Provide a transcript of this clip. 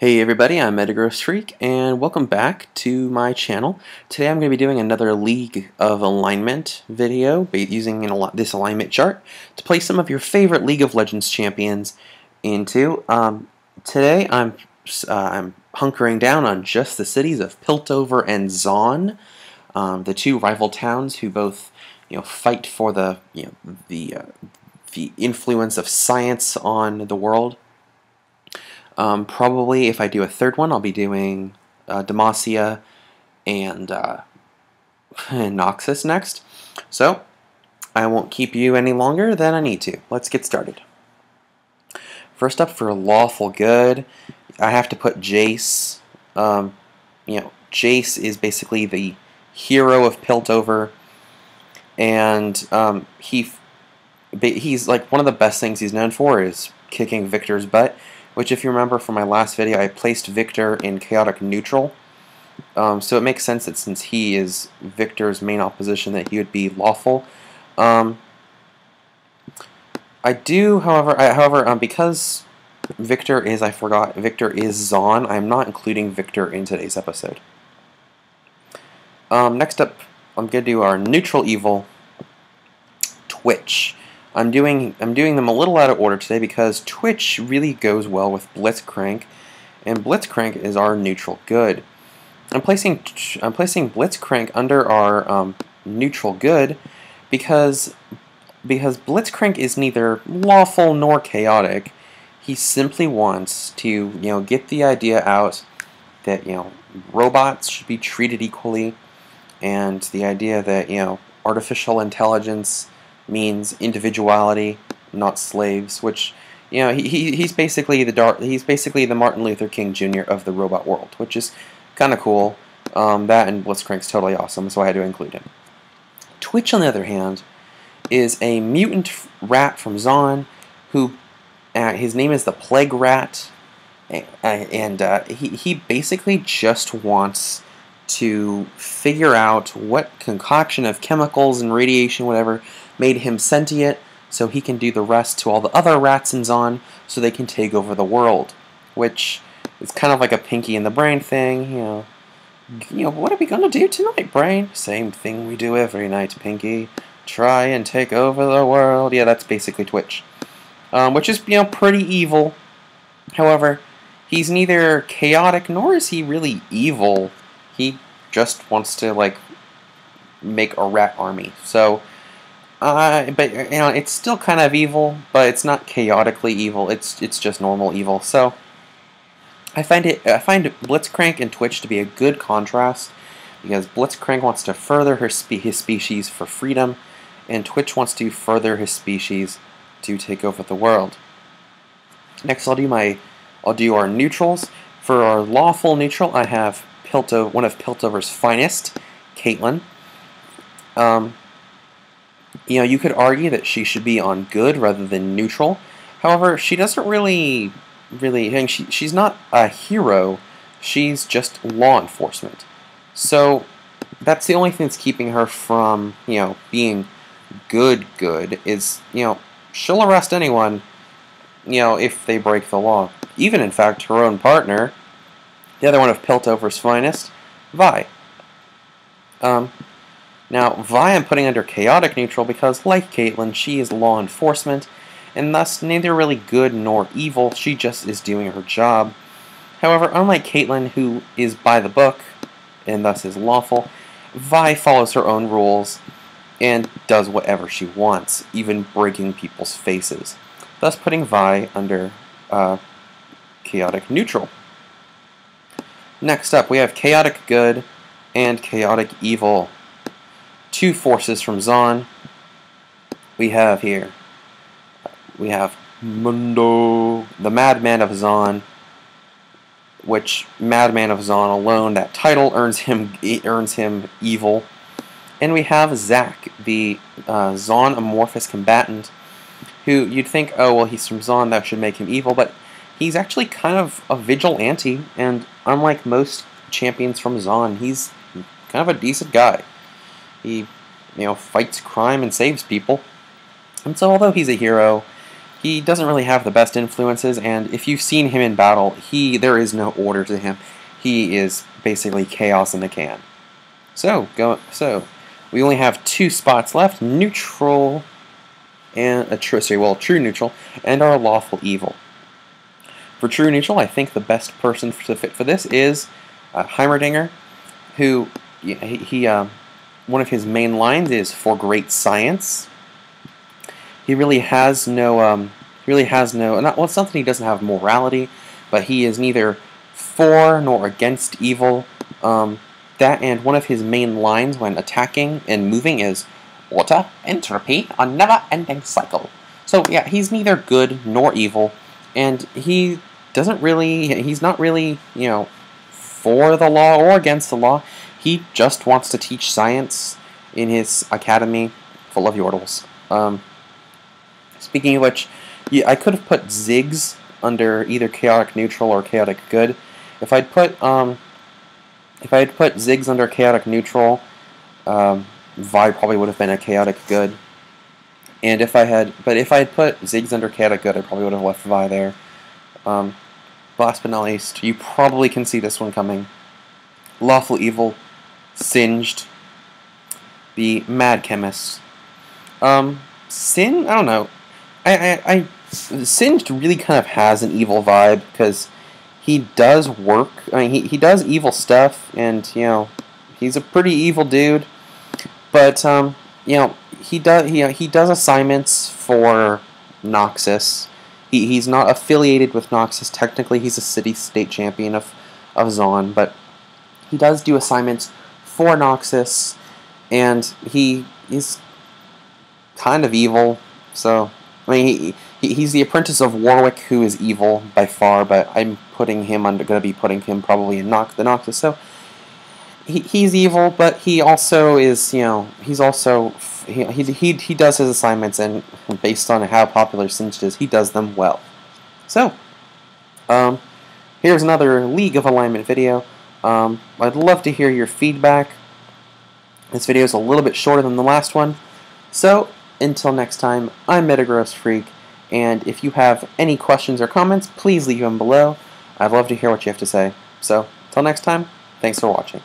Hey everybody, I'm Metagross and welcome back to my channel. Today I'm going to be doing another League of Alignment video using this alignment chart to place some of your favorite League of Legends champions into. Today I'm hunkering down on just the cities of Piltover and Zaun, the two rival towns who both fight for the influence of science on the world. Probably if I do a third one, I'll be doing Demacia and Noxus next. So, I won't keep you any longer than I need to. Let's get started. First up, for Lawful Good, I have to put Jace. Jace is basically the hero of Piltover, and he's like one of the best things he's known for is kicking Victor's butt. Which, if you remember from my last video, I placed Victor in chaotic neutral. So it makes sense that since he is Victor's main opposition, that he would be lawful. I do, however, because Victor is, Victor is Zaun, I'm not including Victor in today's episode. Next up, I'm going to do our neutral evil, Twitch. I'm doing them a little out of order today because Twitch really goes well with Blitzcrank, and Blitzcrank is our neutral good. I'm placing Blitzcrank under our neutral good because Blitzcrank is neither lawful nor chaotic. He simply wants to get the idea out that robots should be treated equally, and the idea that artificial intelligence means individuality, not slaves. Which he's basically the Martin Luther King Jr. of the robot world, which is kind of cool. That and Blitzcrank's totally awesome, so I had to include him. Twitch, on the other hand, is a mutant rat from Zaun who his name is the Plague Rat, and he basically just wants to figure out what concoction of chemicals and radiation, whatever, made him sentient, so he can do the rest to all the other rats in Zaun, so they can take over the world. Which is kind of like a Pinky in the Brain thing, what are we gonna do tonight, Brain? Same thing we do every night, Pinky. Try and take over the world. Yeah, that's basically Twitch. Which is, pretty evil. However, he's neither chaotic nor is he really evil. He just wants to, make a rat army. So, but it's still kind of evil, but it's not chaotically evil. It's just normal evil. So, I find Blitzcrank and Twitch to be a good contrast because Blitzcrank wants to further his species for freedom, and Twitch wants to further his species to take over the world. Next, I'll do our neutrals. For our lawful neutral, I have one of Piltover's finest, Caitlyn. You could argue that she should be on good rather than neutral. However, she doesn't really, she's not a hero. She's just law enforcement. So that's the only thing that's keeping her from, being good is, she'll arrest anyone, if they break the law. Even, in fact, her own partner, the other one of Piltover's finest, Vi. Now, Vi I'm putting under chaotic neutral because, like Caitlyn, she is law enforcement, and thus neither really good nor evil. She just is doing her job. However, unlike Caitlyn, who is by the book, and thus is lawful, Vi follows her own rules and does whatever she wants, even breaking people's faces, thus putting Vi under chaotic neutral. Next up, we have chaotic good and chaotic evil. Two forces from Zaun. We have Mundo, the Madman of Zaun, which Madman of Zaun alone, that title earns him evil. And we have Zac, the Zaun amorphous combatant, who you'd think, oh well, he's from Zaun, that should make him evil, but he's actually kind of a vigilante, and unlike most champions from Zaun, he's kind of a decent guy. He, fights crime and saves people. And so although he's a hero, he doesn't really have the best influences, and if you've seen him in battle, there is no order to him. He is basically chaos in the can. So we only have 2 spots left: neutral and true neutral, and our lawful evil. For true neutral, I think the best person to fit for this is Heimerdinger, who one of his main lines is "for great science." He really has no, well, it's not that he doesn't have morality, but he is neither for nor against evil. And one of his main lines when attacking and moving is, "Water, entropy, a never-ending cycle." So yeah, he's neither good nor evil, and he's not really, for the law or against the law. He just wants to teach science in his academy full of yordles. Speaking of which, yeah, I could have put Ziggs under either chaotic neutral or chaotic good. If I'd put Ziggs under chaotic neutral, Vi probably would have been a chaotic good. And if I had put Ziggs under chaotic good, I probably would have left Vi there. Last but not least, you probably can see this one coming. Lawful evil, Singed, the Mad Chemist. Sin? I don't know. Singed really kind of has an evil vibe because he does work. I mean, he does evil stuff, and he's a pretty evil dude. But he does assignments for Noxus. He's not affiliated with Noxus. Technically, he's a city-state champion of Zaun, but he does do assignments for Noxus, and he's kind of evil. So I mean, he's the apprentice of Warwick, who is evil by far, but I'm going to be putting him probably in the Noxus. So he's evil, but he also is, he does his assignments, and based on how popular Singed is, he does them well. So, here's another League of Alignment video. I'd love to hear your feedback. This video is a little bit shorter than the last one. So, until next time, I'm Metagross Freak, and if you have any questions or comments, please leave them below. I'd love to hear what you have to say. So, until next time, thanks for watching.